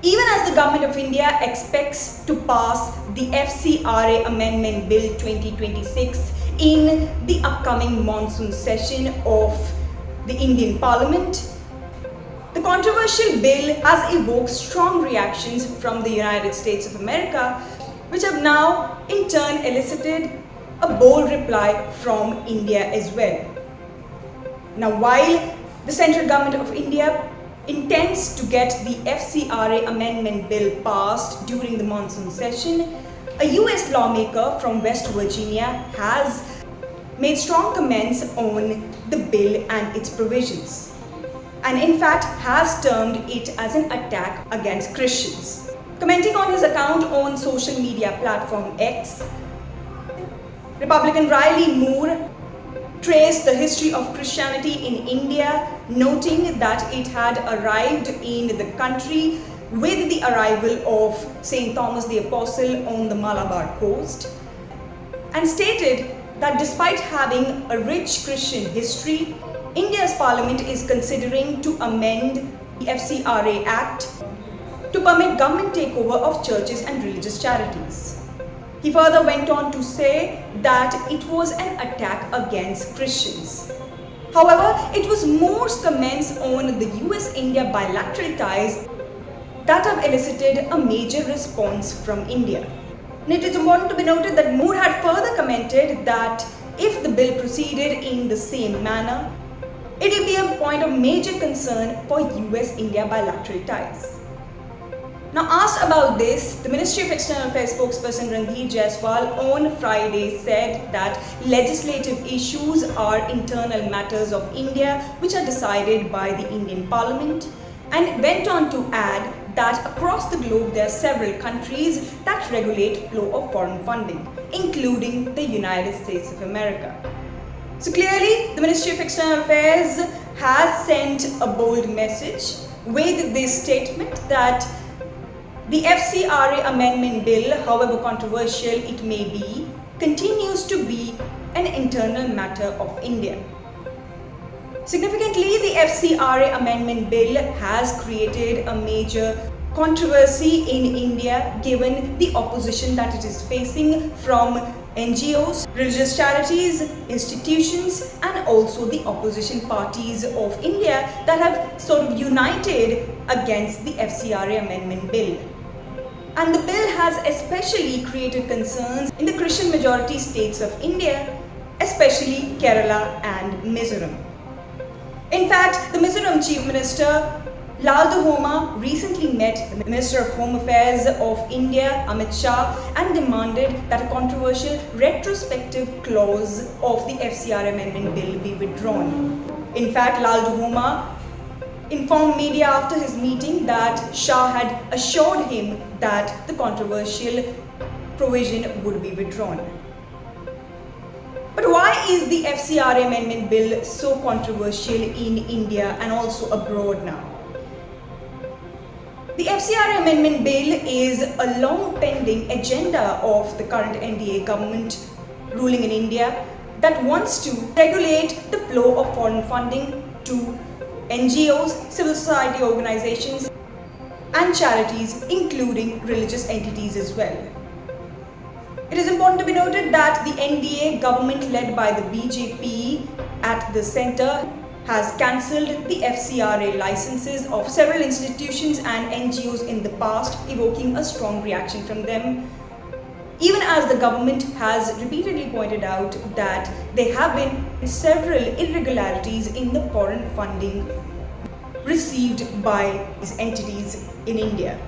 Even as the Government of India expects to pass the FCRA Amendment Bill 2026 in the upcoming monsoon session of the Indian Parliament, the controversial bill has evoked strong reactions from the United States of America, which have now in turn elicited a bold reply from India as well. Now, while the central government of India intends to get the FCRA Amendment Bill passed during the monsoon session, a US lawmaker from West Virginia has made strong comments on the bill and its provisions, and in fact has termed it as an attack against Christians. Commenting on his account on social media platform X, Republican Riley Moore traced the history of Christianity in India, noting that it had arrived in the country with the arrival of St. Thomas the Apostle on the Malabar coast, and stated that despite having a rich Christian history, India's parliament is considering to amend the FCRA Act to permit government takeover of churches and religious charities. He further went on to say that it was an attack against Christians. However, it was Moore's comments on the US-India bilateral ties that have elicited a major response from India. And it is important to be noted that Moore had further commented that if the bill proceeded in the same manner, it will be a point of major concern for US-India bilateral ties. Now, asked about this, the Ministry of External Affairs spokesperson Randhir Jaiswal on Friday said that legislative issues are internal matters of India which are decided by the Indian Parliament, and went on to add that across the globe there are several countries that regulate flow of foreign funding, including the United States of America. So clearly, the Ministry of External Affairs has sent a bold message with this statement that the FCRA Amendment Bill, however controversial it may be, continues to be an internal matter of India. Significantly, the FCRA Amendment Bill has created a major controversy in India given the opposition that it is facing from NGOs, religious charities, institutions, and also the opposition parties of India that have sort of united against the FCRA Amendment Bill. And the bill has especially created concerns in the Christian majority states of India, especially Kerala and Mizoram. In fact, the Mizoram Chief Minister Lalduhoma recently met the Minister of Home Affairs of India, Amit Shah, and demanded that a controversial retrospective clause of the FCRA Amendment Bill be withdrawn. In fact, Lalduhoma informed media after his meeting that Shah had assured him that the controversial provision would be withdrawn. But why is the FCRA Amendment Bill so controversial in India and also abroad now? The FCRA Amendment Bill is a long pending agenda of the current NDA government ruling in India that wants to regulate the flow of foreign funding to NGOs, civil society organizations, and charities, including religious entities as well. It is important to be noted that the NDA government led by the BJP at the centre has cancelled the FCRA licenses of several institutions and NGOs in the past, evoking a strong reaction from them, even as the government has repeatedly pointed out that there have been several irregularities in the foreign funding received by these entities in India.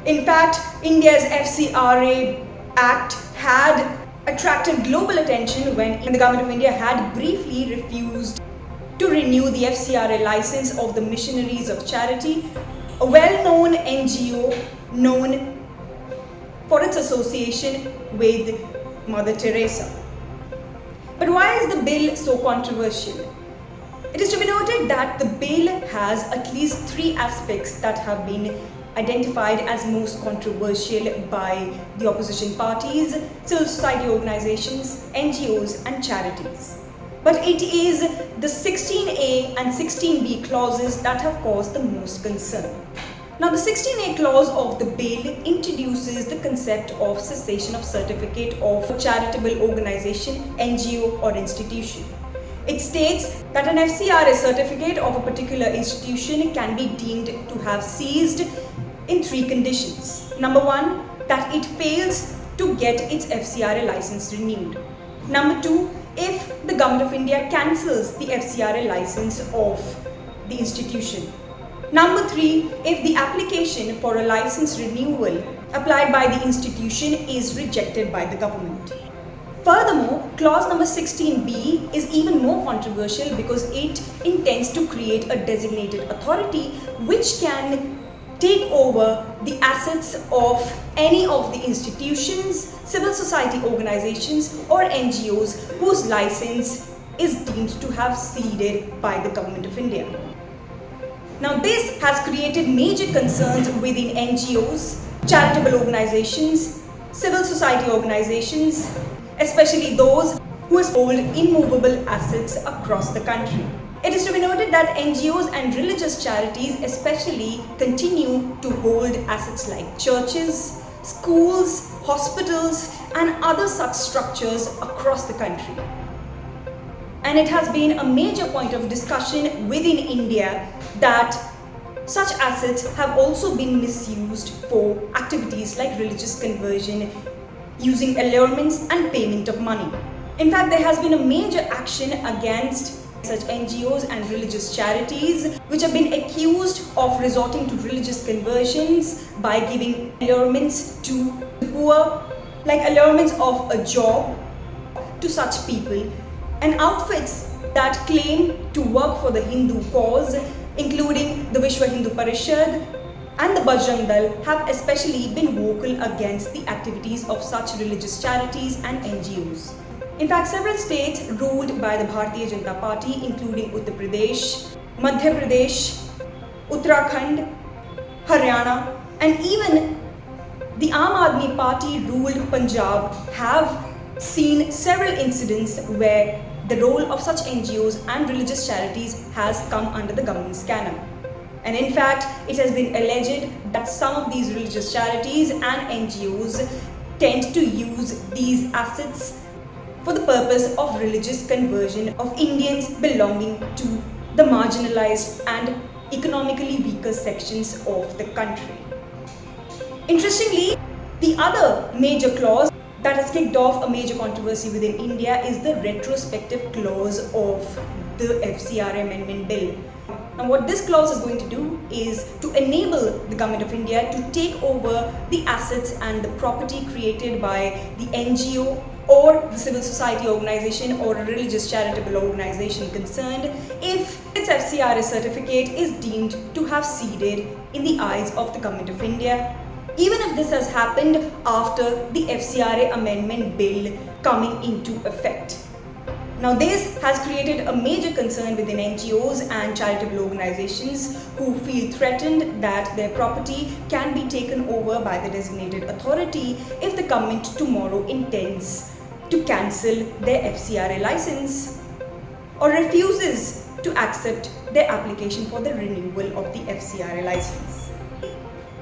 In fact, India's FCRA Act had attracted global attention when the government of India had briefly refused to renew the FCRA license of the Missionaries of Charity, a well-known NGO known for its association with Mother Teresa. But why is the bill so controversial? It is to be noted that the bill has at least three aspects that have been identified as most controversial by the opposition parties, civil society organizations, NGOs, and charities. But it is the 16A and 16B clauses that have caused the most concern. Now, the 16A clause of the bill introduces the concept of cessation of certificate of a charitable organization, NGO or institution. It states that an FCRA certificate of a particular institution can be deemed to have ceased in 3 conditions. Number 1, that it fails to get its FCRA license renewed. Number 2, if the Government of India cancels the FCRA license of the institution. Number 3, if the application for a license renewal applied by the institution is rejected by the government. Furthermore, clause number 16B is even more controversial because it intends to create a designated authority which can take over the assets of any of the institutions, civil society organizations or NGOs whose license is deemed to have ceded by the Government of India. Now, this has created major concerns within NGOs, charitable organizations, civil society organizations, especially those who hold immovable assets across the country. It is to be noted that NGOs and religious charities especially continue to hold assets like churches, schools, hospitals and other such structures across the country. And it has been a major point of discussion within India that such assets have also been misused for activities like religious conversion, using allurements and payment of money. In fact, there has been a major action against such NGOs and religious charities which have been accused of resorting to religious conversions by giving allurements to the poor, like allurements of a job to such people, and outfits that claim to work for the Hindu cause, including the Vishwa Hindu Parishad and the Bajrang Dal, have especially been vocal against the activities of such religious charities and NGOs. In fact, several states ruled by the Bharatiya Janata Party, including Uttar Pradesh, Madhya Pradesh, Uttarakhand, Haryana, and even the Aam Aadmi Party ruled Punjab, have seen several incidents where the role of such NGOs and religious charities has come under the government scanner. And in fact, it has been alleged that some of these religious charities and NGOs tend to use these assets for the purpose of religious conversion of Indians belonging to the marginalized and economically weaker sections of the country. Interestingly, the other major clause that has kicked off a major controversy within India is the retrospective clause of the FCRA amendment bill. Now, what this clause is going to do is to enable the Government of India to take over the assets and the property created by the NGO or the civil society organization or a religious charitable organization concerned if its FCRA certificate is deemed to have ceded in the eyes of the Government of India, even if this has happened after the FCRA amendment bill coming into effect. Now, this has created a major concern within NGOs and charitable organizations who feel threatened that their property can be taken over by the designated authority if the government tomorrow intends to cancel their FCRA license or refuses to accept their application for the renewal of the FCRA license.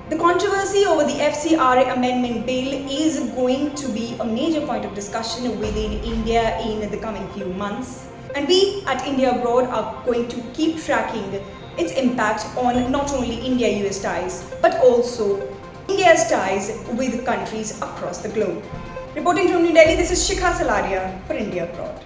The controversy over the FCRA amendment bill is going to be a major point of discussion within India in the coming few months, and we at India Abroad are going to keep tracking its impact on not only India-US ties but also India's ties with countries across the globe. Reporting from New Delhi, this is Shikha Salaria for India Abroad.